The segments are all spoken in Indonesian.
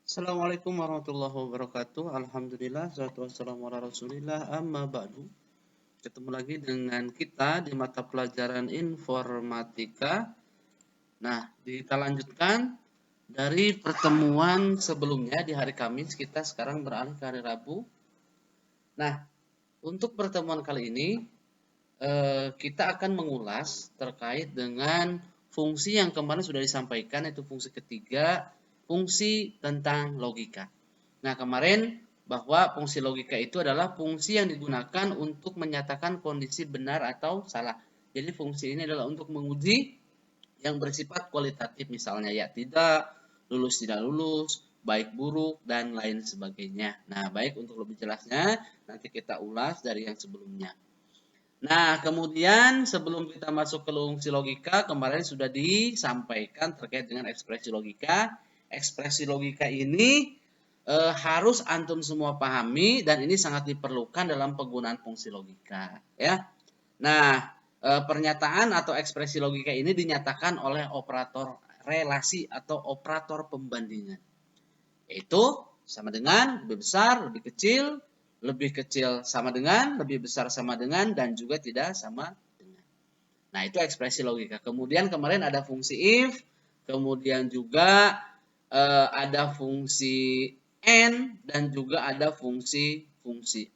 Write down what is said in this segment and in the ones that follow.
Assalamualaikum warahmatullahi wabarakatuh. Alhamdulillah, salatu wassalamu ala rasulillah, amma ba'du. Ketemu lagi dengan kita di mata pelajaran informatika. Nah, kita lanjutkan dari pertemuan sebelumnya di hari Kamis. Kita sekarang beralih ke hari Rabu. Nah, untuk pertemuan kali ini kita akan mengulas terkait dengan fungsi yang kemarin sudah disampaikan, yaitu fungsi ketiga, fungsi tentang logika. Nah, kemarin bahwa fungsi logika itu adalah fungsi yang digunakan untuk menyatakan kondisi benar atau salah. Jadi fungsi ini adalah untuk menguji yang bersifat kualitatif, misalnya ya tidak, tidak lulus, baik buruk, dan lain sebagainya. Nah, baik, untuk lebih jelasnya nanti kita ulas dari yang sebelumnya. Nah, kemudian sebelum kita masuk ke fungsi logika, kemarin sudah disampaikan terkait dengan ekspresi logika. Ekspresi logika ini harus antum semua pahami dan ini sangat diperlukan dalam penggunaan fungsi logika, ya. Nah, pernyataan atau ekspresi logika ini dinyatakan oleh operator relasi atau operator pembandingan. Yaitu sama dengan, lebih besar, lebih kecil sama dengan, lebih besar sama dengan, dan juga tidak sama dengan. Nah, itu ekspresi logika. Kemudian kemarin ada fungsi if, kemudian juga ada fungsi and, dan juga ada fungsi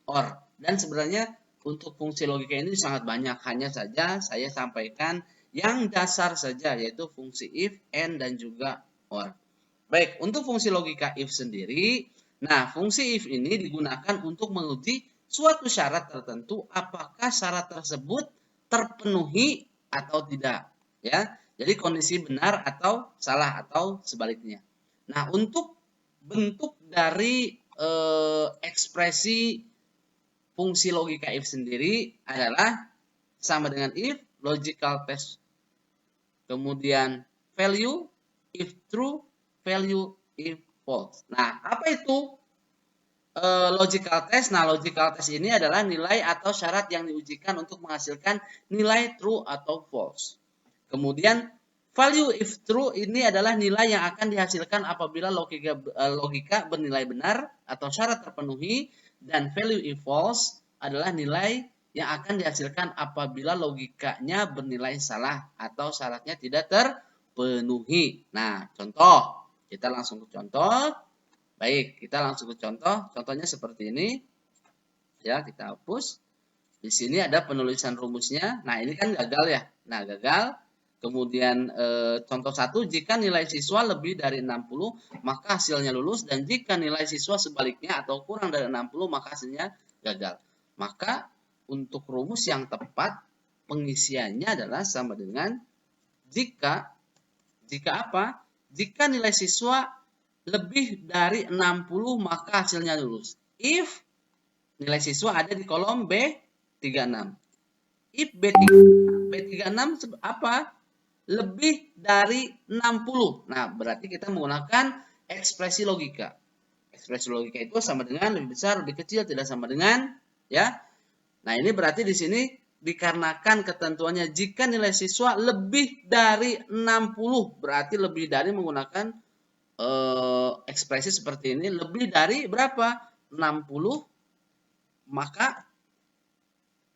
or. Dan sebenarnya untuk fungsi logika ini sangat banyak, hanya saja saya sampaikan yang dasar saja, yaitu fungsi if, and, dan juga or. Baik, untuk fungsi logika if sendiri, nah fungsi if ini digunakan untuk menguji suatu syarat tertentu apakah syarat tersebut terpenuhi atau tidak, ya. Jadi kondisi benar atau salah atau sebaliknya. Nah, untuk bentuk dari ekspresi fungsi logika if sendiri adalah sama dengan if, logical test, kemudian value, if true, value if false. Nah, apa itu logical test? Nah, logical test ini adalah nilai atau syarat yang diujikan untuk menghasilkan nilai true atau false. Kemudian value if true ini adalah nilai yang akan dihasilkan apabila logika bernilai benar atau syarat terpenuhi, dan value if false adalah nilai yang akan dihasilkan apabila logikanya bernilai salah atau syaratnya tidak terpenuhi. Nah, contoh. Kita langsung ke contoh. Baik, kita langsung ke contoh. Contohnya seperti ini. Ya, kita hapus. Di sini ada penulisan rumusnya. Nah, ini kan gagal ya. Nah, gagal. Kemudian contoh 1, jika nilai siswa lebih dari 60, maka hasilnya lulus, dan jika nilai siswa sebaliknya atau kurang dari 60, maka hasilnya gagal. Maka untuk rumus yang tepat pengisiannya adalah sama dengan jika apa? Jika nilai siswa lebih dari 60, maka hasilnya lulus. If nilai siswa ada di kolom B36. If B36 apa? Lebih dari 60. Nah, berarti kita menggunakan ekspresi logika. Ekspresi logika itu sama dengan lebih besar, lebih kecil, tidak sama dengan, ya. Nah, ini berarti di sini dikarenakan ketentuannya jika nilai siswa lebih dari 60, berarti lebih dari menggunakan ekspresi seperti ini, lebih dari berapa? 60, maka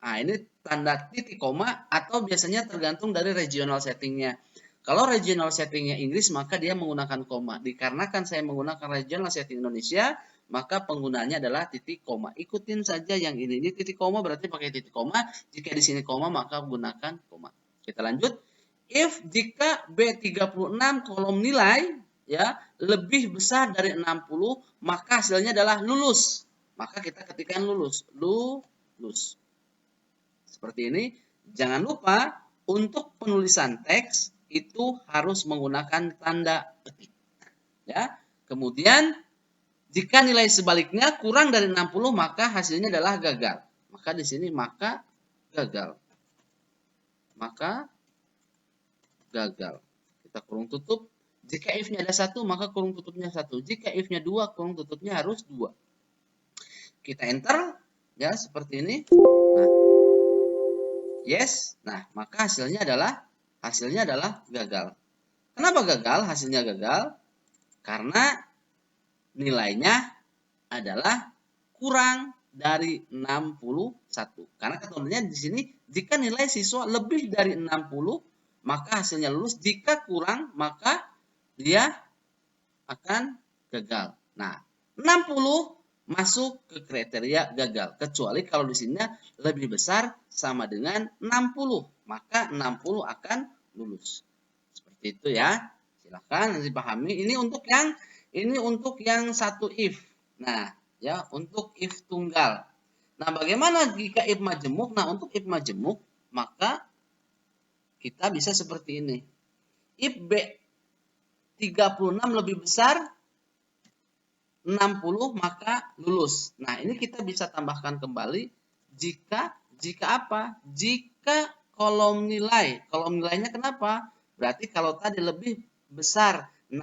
nah ini tanda titik koma atau biasanya tergantung dari regional settingnya. Kalau regional settingnya Inggris, maka dia menggunakan koma. Dikarenakan saya menggunakan regional setting Indonesia, maka penggunaannya adalah titik koma. Ikutin saja yang ini. Ini titik koma berarti pakai titik koma. Jika di sini koma, maka gunakan koma. Kita lanjut. If jika B36 kolom nilai ya lebih besar dari 60, maka hasilnya adalah lulus. Maka kita ketikkan lulus. Lulus. Seperti ini. Jangan lupa untuk penulisan teks itu harus menggunakan tanda petik. Ya. Kemudian jika nilai sebaliknya kurang dari 60, maka hasilnya adalah gagal. Maka di sini maka gagal. Maka gagal. Kita kurung tutup. Jika if-nya ada 1, maka kurung tutupnya 1. Jika if-nya 2, kurung tutupnya harus 2. Kita enter ya seperti ini. Nah, yes. Nah, maka hasilnya adalah gagal. Kenapa gagal? Hasilnya gagal karena nilainya adalah kurang dari 61. Karena ketentuannya di sini jika nilai siswa lebih dari 60 maka hasilnya lulus, jika kurang maka dia akan gagal. Nah, 60 masuk ke kriteria gagal, kecuali kalau di sini lebih besar sama dengan 60, maka 60 akan lulus. Seperti itu ya. Silahkan dipahami. Ini untuk yang satu if. Nah, ya, untuk if tunggal. Nah, bagaimana jika if majemuk? Nah, untuk if majemuk maka kita bisa seperti ini. If B 36 lebih besar 60 maka lulus. Nah, ini kita bisa tambahkan kembali jika apa? Jika kolom nilainya kenapa? Berarti kalau tadi lebih besar 60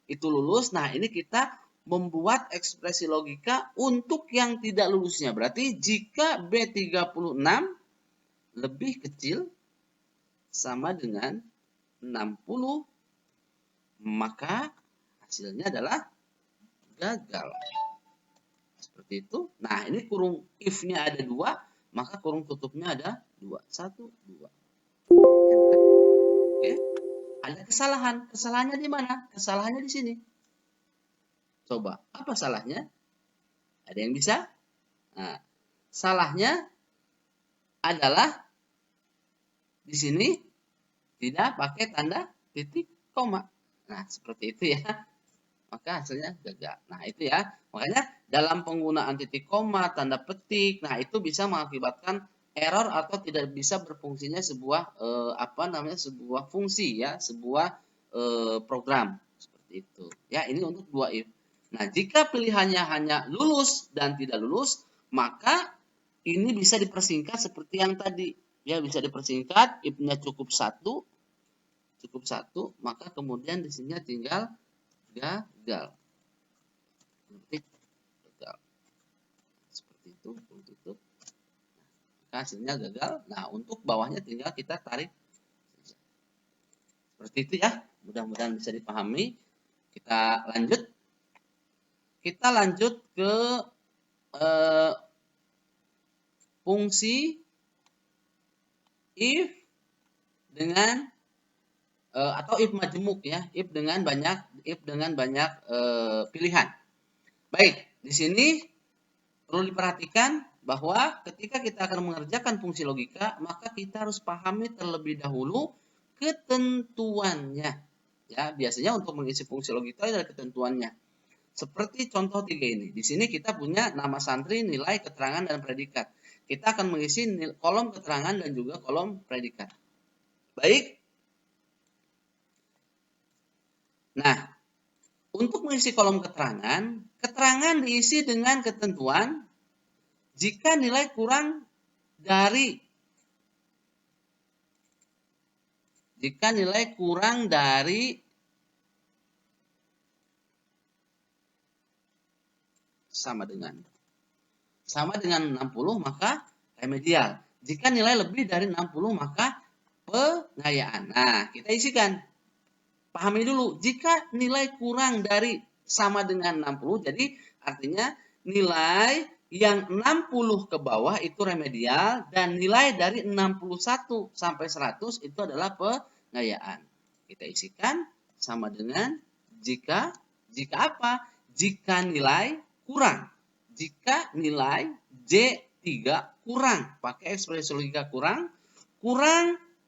itu lulus. Nah, ini kita membuat ekspresi logika untuk yang tidak lulusnya. Berarti jika B36 lebih kecil sama dengan 60 maka hasilnya adalah gagal. Seperti itu. Nah, ini kurung if-nya ada 2, maka kurung tutupnya ada 2. 1, 2. Enter. Oke. Ada kesalahan. Kesalahannya di mana? Kesalahannya di sini. Coba, apa salahnya? Ada yang bisa? Nah, salahnya adalah di sini tidak pakai tanda titik koma. Nah, seperti itu ya. Maka hasilnya gagal. Nah, itu ya. Makanya dalam penggunaan titik koma, tanda petik, nah itu bisa mengakibatkan error atau tidak bisa berfungsinya sebuah sebuah fungsi ya, sebuah program seperti itu. Ya, ini untuk 2 if. Nah, jika pilihannya hanya lulus dan tidak lulus, maka ini bisa dipersingkat seperti yang tadi. Ya, bisa dipersingkat, if-nya cukup 1, maka kemudian di sini tinggal gagal. Gagal. Seperti itu, tutup. Maka hasilnya gagal. Nah, untuk bawahnya tinggal kita tarik. Seperti itu ya. Mudah-mudahan bisa dipahami. Kita lanjut. Kita lanjut ke fungsi if dengan atau if majemuk ya, if dengan banyak pilihan. Baik, di sini perlu diperhatikan bahwa ketika kita akan mengerjakan fungsi logika, maka kita harus pahami terlebih dahulu ketentuannya. Ya, biasanya untuk mengisi fungsi logika adalah ketentuannya. Seperti contoh 3 ini. Di sini kita punya nama santri, nilai, keterangan, dan predikat. Kita akan mengisi kolom keterangan dan juga kolom predikat. Baik. Nah, untuk mengisi kolom keterangan diisi dengan ketentuan jika nilai kurang dari sama dengan 60 maka remedial. Jika nilai lebih dari 60 maka pengayaan. Nah, kita isikan. Pahami dulu, jika nilai kurang dari sama dengan 60, jadi artinya nilai yang 60 ke bawah itu remedial dan nilai dari 61 sampai 100 itu adalah pengayaan. Kita isikan sama dengan jika apa? Jika nilai kurang. Jika nilai J3 kurang, pakai ekspresi logika kurang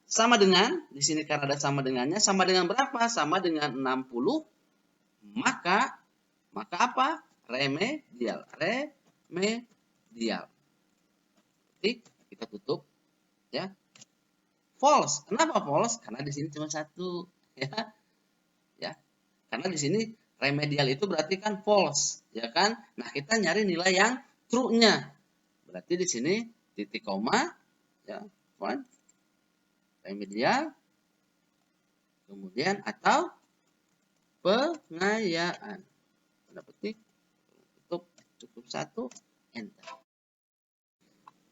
sama dengan, di sini karena ada sama dengannya, sama dengan berapa? Sama dengan 60, maka apa? Remedial. Titik, kita tutup. Ya. False. Kenapa false? Karena di sini cuma 1. Ya. Karena di sini remedial itu berarti kan false. Ya kan? Nah, kita nyari nilai yang true-nya. Berarti di sini titik koma. Ya. Fine. Remedial, kemudian atau pengayaan. Tanda petik, tutup, cukup 1, enter.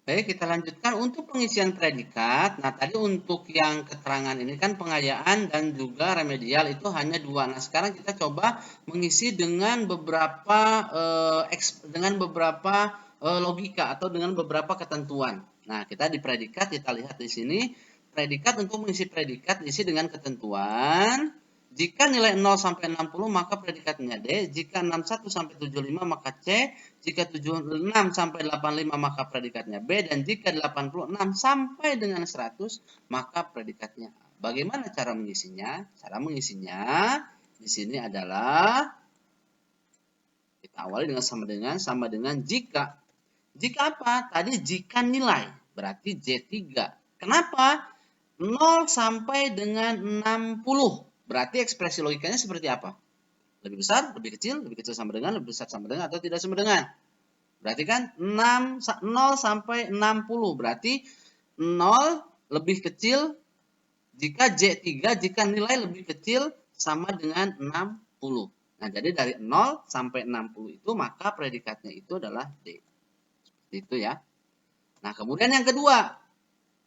Baik, kita lanjutkan untuk pengisian predikat. Nah, tadi untuk yang keterangan ini kan pengayaan dan juga remedial itu hanya 2. Nah, sekarang kita coba mengisi dengan beberapa logika atau dengan beberapa ketentuan. Nah, kita di predikat kita lihat di sini predikat. Untuk mengisi predikat diisi dengan ketentuan. Jika nilai 0 sampai 60 maka predikatnya D, jika 61 sampai 75 maka C, jika 76 sampai 85 maka predikatnya B, dan jika 86 sampai dengan 100 maka predikatnya A. Bagaimana cara mengisinya? Cara mengisinya di sini adalah kita awali dengan sama dengan jika. Jika apa? Tadi jika nilai, berarti J3. Kenapa? 0 sampai dengan 60. Berarti ekspresi logikanya seperti apa? Lebih besar, lebih kecil sama dengan, lebih besar sama dengan, atau tidak sama dengan. Berarti kan 0 sampai 60. Berarti 0 lebih kecil jika J3, jika nilai lebih kecil sama dengan 60. Nah, jadi dari 0 sampai 60 itu maka predikatnya itu adalah D. Seperti itu ya. Nah, kemudian yang kedua,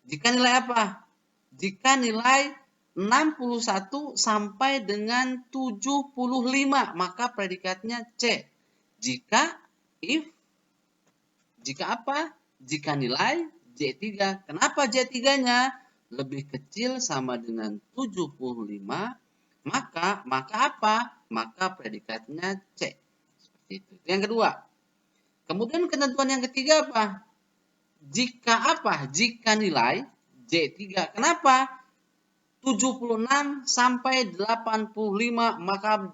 jika nilai apa? Jika nilai 61 sampai dengan 75, maka predikatnya C. Jika apa? Jika nilai J3. Kenapa J3-nya lebih kecil sama dengan 75, maka apa? Maka predikatnya C. Seperti itu. Yang kedua. Kemudian ketentuan yang ketiga apa? Jika apa? Jika nilai J3. Kenapa? 76 sampai 85 maka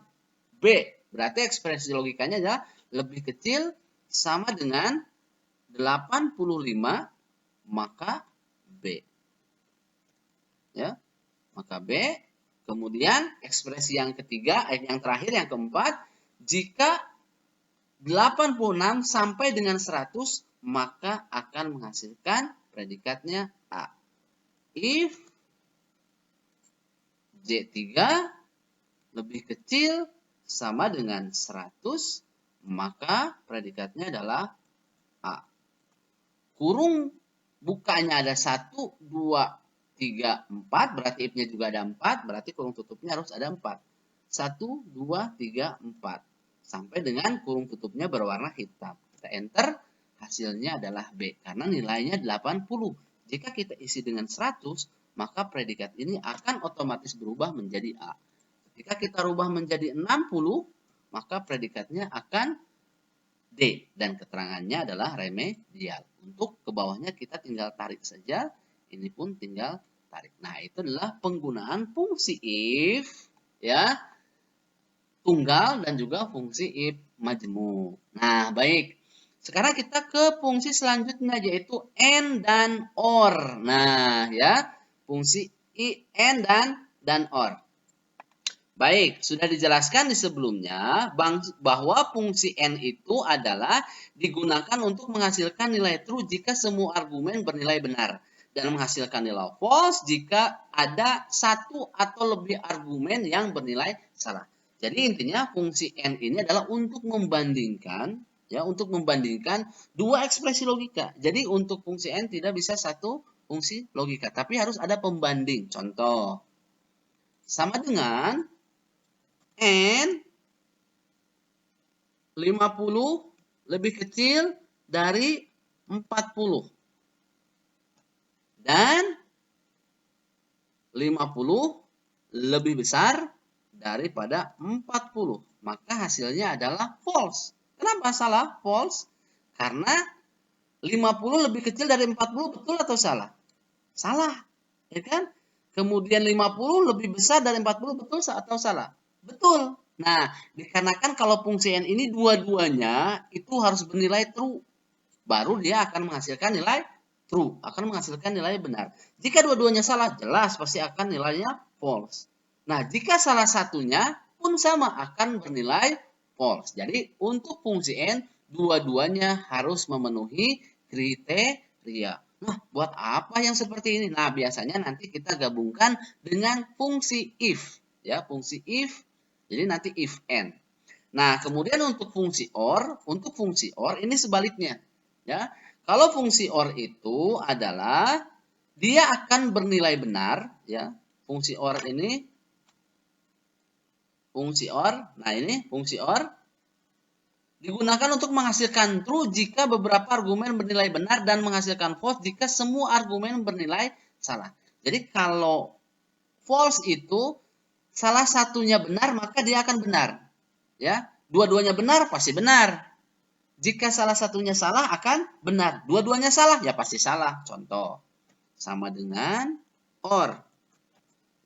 B. Berarti ekspresi logikanya adalah lebih kecil sama dengan 85 maka B. Ya. Maka B. Kemudian ekspresi yang ketiga, yang terakhir yang keempat, jika 86 sampai dengan 100 maka akan menghasilkan predikatnya A. If J3 lebih kecil sama dengan 100, maka predikatnya adalah A. Kurung bukanya ada 1, 2, 3, 4, berarti if-nya juga ada 4, berarti kurung tutupnya harus ada 4. 1, 2, 3, 4. Sampai dengan kurung tutupnya berwarna hitam. Kita enter, hasilnya adalah B, karena nilainya 80. Jika kita isi dengan 100, maka predikat ini akan otomatis berubah menjadi A. Jika kita rubah menjadi 60, maka predikatnya akan D. Dan keterangannya adalah remedial. Untuk ke bawahnya kita tinggal tarik saja. Ini pun tinggal tarik. Nah, itu adalah penggunaan fungsi if, ya, tunggal dan juga fungsi if majemuk. Nah, baik. Sekarang kita ke fungsi selanjutnya yaitu and dan or. Nah, ya, fungsi and dan or. Baik, sudah dijelaskan di sebelumnya bahwa fungsi and itu adalah digunakan untuk menghasilkan nilai true jika semua argumen bernilai benar dan menghasilkan nilai false jika ada satu atau lebih argumen yang bernilai salah. Jadi intinya fungsi and ini adalah untuk membandingkan, ya, untuk membandingkan dua ekspresi logika. Jadi untuk fungsi and tidak bisa satu fungsi logika, tapi harus ada pembanding. Contoh, sama dengan n 50 lebih kecil dari 40 dan 50 lebih besar daripada 40, maka hasilnya adalah false. Kenapa salah? False. Karena 50 lebih kecil dari 40, betul atau salah? Salah, ya kan? Kemudian 50 lebih besar dari 40, betul atau salah? Betul. Nah, dikarenakan kalau fungsi n ini dua-duanya itu harus bernilai true, baru dia akan menghasilkan nilai true, akan menghasilkan nilai benar. Jika dua-duanya salah, jelas pasti akan nilainya false. Nah, jika salah satunya pun sama, akan bernilai false. Jadi, untuk fungsi n, dua-duanya harus memenuhi kriteria. Nah, buat apa yang seperti ini? Nah, biasanya nanti kita gabungkan dengan fungsi if. Ya, fungsi if, jadi nanti if n. Nah, kemudian untuk fungsi or ini sebaliknya. Ya, Kalau fungsi OR itu adalah dia akan bernilai benar, ya. Fungsi OR ini, fungsi OR, nah ini fungsi OR digunakan untuk menghasilkan true jika beberapa argumen bernilai benar dan menghasilkan false jika semua argumen bernilai salah. Jadi kalau false itu salah satunya benar maka dia akan benar. Ya, dua-duanya benar pasti benar. Jika salah satunya salah akan benar. Dua-duanya salah ya pasti salah. Contoh sama dengan OR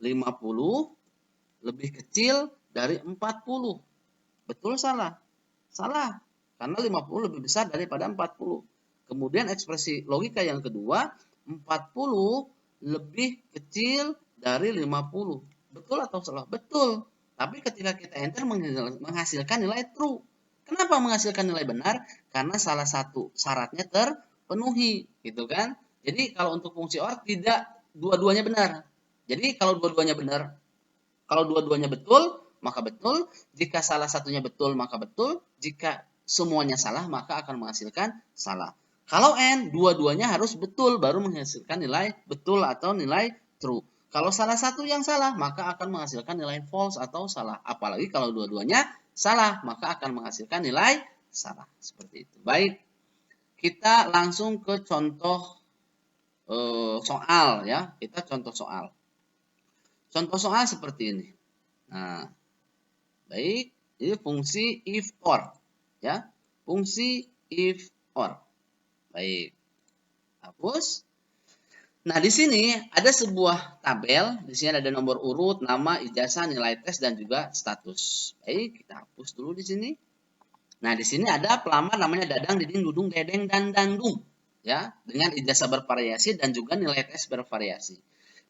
50 lebih kecil dari 40. Betul salah? Salah. Karena 50 lebih besar daripada 40. Kemudian ekspresi logika yang kedua, 40 lebih kecil dari 50. Betul atau salah? Betul. Tapi ketika kita enter menghasilkan nilai true. Kenapa menghasilkan nilai benar? Karena salah satu syaratnya terpenuhi, gitu kan? Jadi kalau untuk fungsi OR tidak dua-duanya benar. Jadi kalau dua-duanya benar, kalau dua-duanya betul, maka betul. Jika salah satunya betul, maka betul. Jika semuanya salah, maka akan menghasilkan salah. Kalau N, dua-duanya harus betul, baru menghasilkan nilai betul atau nilai true. Kalau salah satu yang salah, maka akan menghasilkan nilai false atau salah. Apalagi kalau dua-duanya salah, maka akan menghasilkan nilai salah. Seperti itu. Baik, kita langsung ke contoh soal ya. Kita contoh soal. Contoh soal seperti ini. Nah, baik, ini fungsi if or, ya, fungsi if or. Baik, hapus. Nah, di sini ada sebuah tabel. Di sini ada nomor urut, nama, ijazah, nilai tes, dan juga status. Baik, kita hapus dulu di sini. Nah, di sini ada pelamar namanya Dadang, Diding, Dudung, Dedeng, dan Dandung, ya, dengan ijazah bervariasi dan juga nilai tes bervariasi.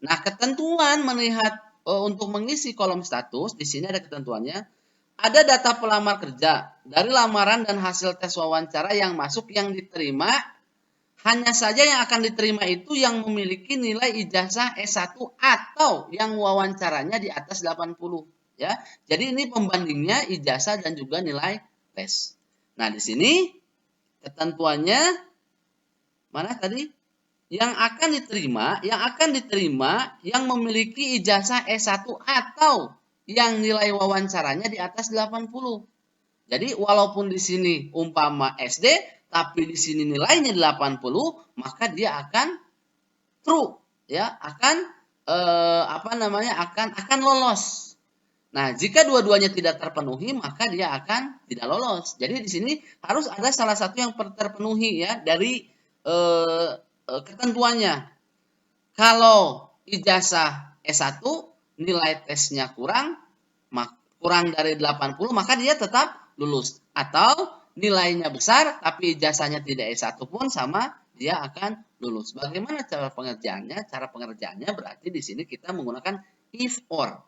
Nah, ketentuan melihat untuk mengisi kolom status, di sini ada ketentuannya. Ada data pelamar kerja dari lamaran dan hasil tes wawancara yang masuk yang diterima. Hanya saja yang akan diterima itu yang memiliki nilai ijazah S1 atau yang wawancaranya di atas 80. Ya. Jadi ini pembandingnya ijazah dan juga nilai tes. Nah, di sini ketentuannya mana tadi? Yang akan diterima yang memiliki ijazah S1 atau yang nilai wawancaranya di atas 80. Jadi walaupun di sini umpama SD, tapi di sini nilainya 80, maka dia akan true, ya, akan akan lolos. Nah, jika dua-duanya tidak terpenuhi, maka dia akan tidak lolos. Jadi di sini harus ada salah satu yang terpenuhi ya dari ketentuannya. Kalau ijazah S1 nilai tesnya kurang dari 80, maka dia tetap lulus. Atau nilainya besar tapi ijazahnya tidak S1 pun sama, dia akan lulus. Bagaimana cara pengerjaannya? Cara pengerjaannya berarti di sini kita menggunakan if or.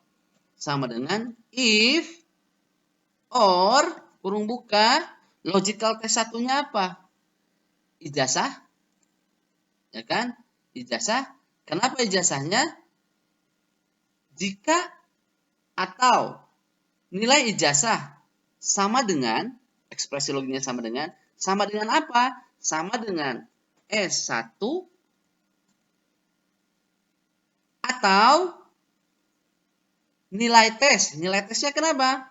Sama dengan if or kurung buka, logical test satunya apa? Ijazah. Ya kan? Ijazah. Kenapa ijazahnya? Jika atau nilai ijazah sama dengan, ekspresi logiknya sama dengan apa? Sama dengan S1 atau nilai tes. Nilai tesnya kenapa?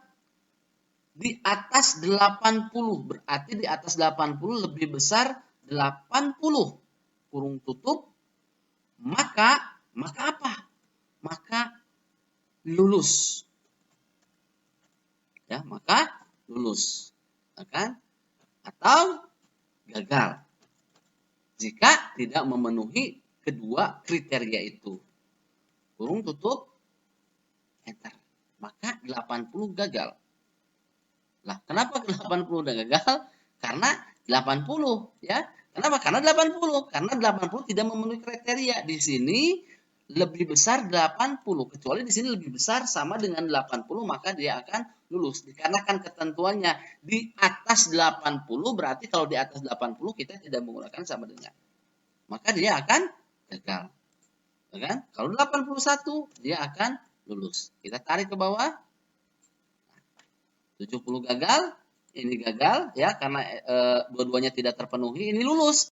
Di atas 80. Berarti di atas 80 lebih besar 80. Kurung tutup. Maka apa? Maka lulus. Ya, maka lulus. Kan? Atau gagal. Jika tidak memenuhi kedua kriteria itu. Kurung tutup, enter. Maka 80 gagal. Lah, kenapa 80 udah gagal? Karena 80, ya. Kenapa? Karena 80. Karena 80 tidak memenuhi kriteria. Di sini lebih besar 80. Kecuali di sini lebih besar sama dengan 80, maka dia akan lulus. Dikarenakan ketentuannya di atas 80, berarti kalau di atas 80 kita tidak menggunakan sama dengan. Maka dia akan gagal. Ya kan? Kalau 81, dia akan lulus. Kita tarik ke bawah. 70 gagal, ini gagal ya karena dua-duanya tidak terpenuhi, ini lulus.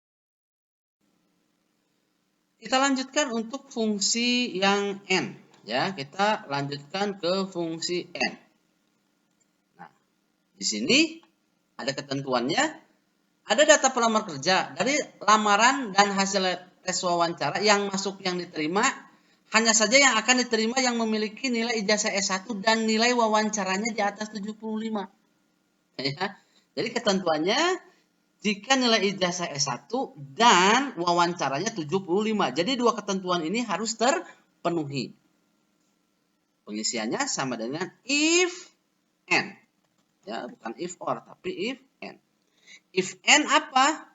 Kita lanjutkan untuk fungsi yang N. Ya, kita lanjutkan ke fungsi N. Nah, di sini ada ketentuannya. Ada data pelamar kerja. Dari lamaran dan hasil tes wawancara yang masuk yang diterima, hanya saja yang akan diterima yang memiliki nilai ijazah S1 dan nilai wawancaranya di atas 75. Ya. Jadi ketentuannya, jika nilai ijazah S1 dan wawancaranya 75. Jadi dua ketentuan ini harus terpenuhi. Pengisiannya sama dengan if N. Ya, bukan if or, tapi if N. If N apa?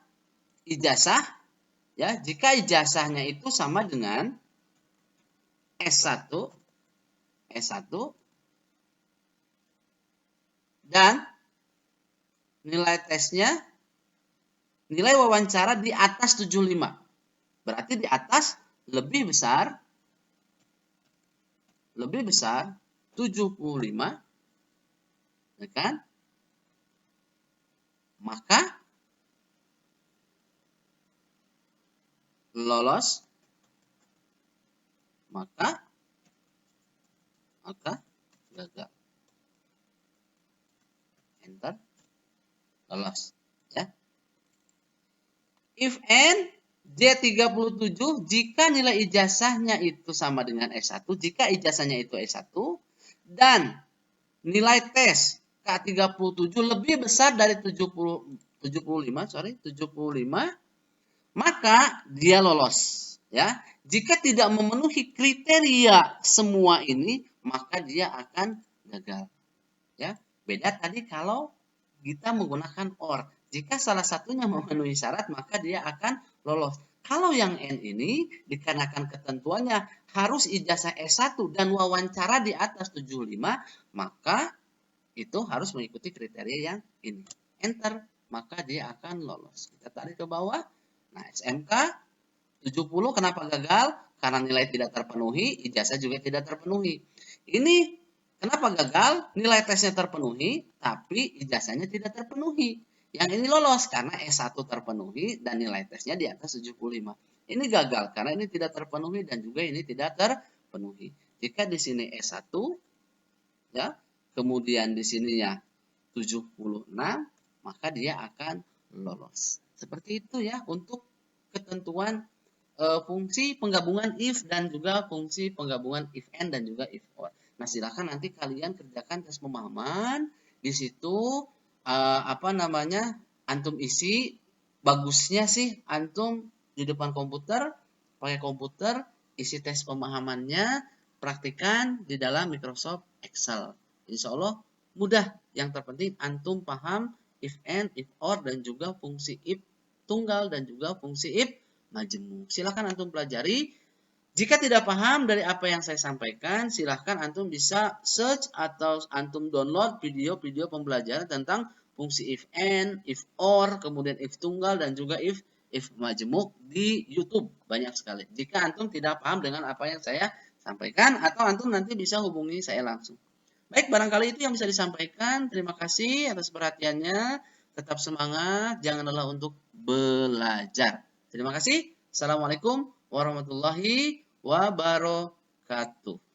Ijazah. Ya, jika ijazahnya itu sama dengan S1 dan nilai tesnya, nilai wawancara di atas 75. Berarti di atas lebih besar 75, ya kan? Maka lolos, maka gagal. Enter, lolos, ya. If N J37, jika nilai ijazahnya itu sama dengan S1, jika ijazahnya itu S1 dan nilai tes K37 lebih besar dari 75, maka dia lolos, ya. Jika tidak memenuhi kriteria semua ini, maka dia akan gagal, ya. Beda tadi kalau kita menggunakan OR. Jika salah satunya memenuhi syarat, maka dia akan lolos. Kalau yang N ini, dikarenakan ketentuannya harus ijazah S1 dan wawancara di atas 75, maka itu harus mengikuti kriteria yang ini. Enter, maka dia akan lolos. Kita tarik ke bawah. Nah, SMK 70 kenapa gagal? Karena nilai tidak terpenuhi, ijazah juga tidak terpenuhi. Ini kenapa gagal? Nilai tesnya terpenuhi, tapi ijazahnya tidak terpenuhi. Yang ini lolos karena S1 terpenuhi dan nilai tesnya di atas 75. Ini gagal karena ini tidak terpenuhi dan juga ini tidak terpenuhi. Jika di sini S1, ya, kemudian di sininya 76, maka dia akan lolos. Seperti itu ya untuk ketentuan fungsi penggabungan if dan juga fungsi penggabungan if and dan juga if or. Nah, silakan nanti kalian kerjakan tes pemahaman. Di situ antum isi. Bagusnya sih antum di depan komputer, pakai komputer, isi tes pemahamannya, praktikan di dalam Microsoft Excel. Insya Allah mudah. Yang terpenting antum paham if and, if or, dan juga fungsi if tunggal dan juga fungsi if majemuk. Silahkan antum pelajari. Jika tidak paham dari apa yang saya sampaikan, silahkan antum bisa search atau antum download video-video pembelajaran tentang fungsi if and, if or, kemudian if tunggal dan juga if majemuk di YouTube. Banyak sekali. Jika antum tidak paham dengan apa yang saya sampaikan, atau antum nanti bisa hubungi saya langsung. Baik, barangkali itu yang bisa disampaikan. Terima kasih atas perhatiannya. Tetap semangat, jangan lelah untuk belajar. Terima kasih. Assalamualaikum warahmatullahi wabarakatuh.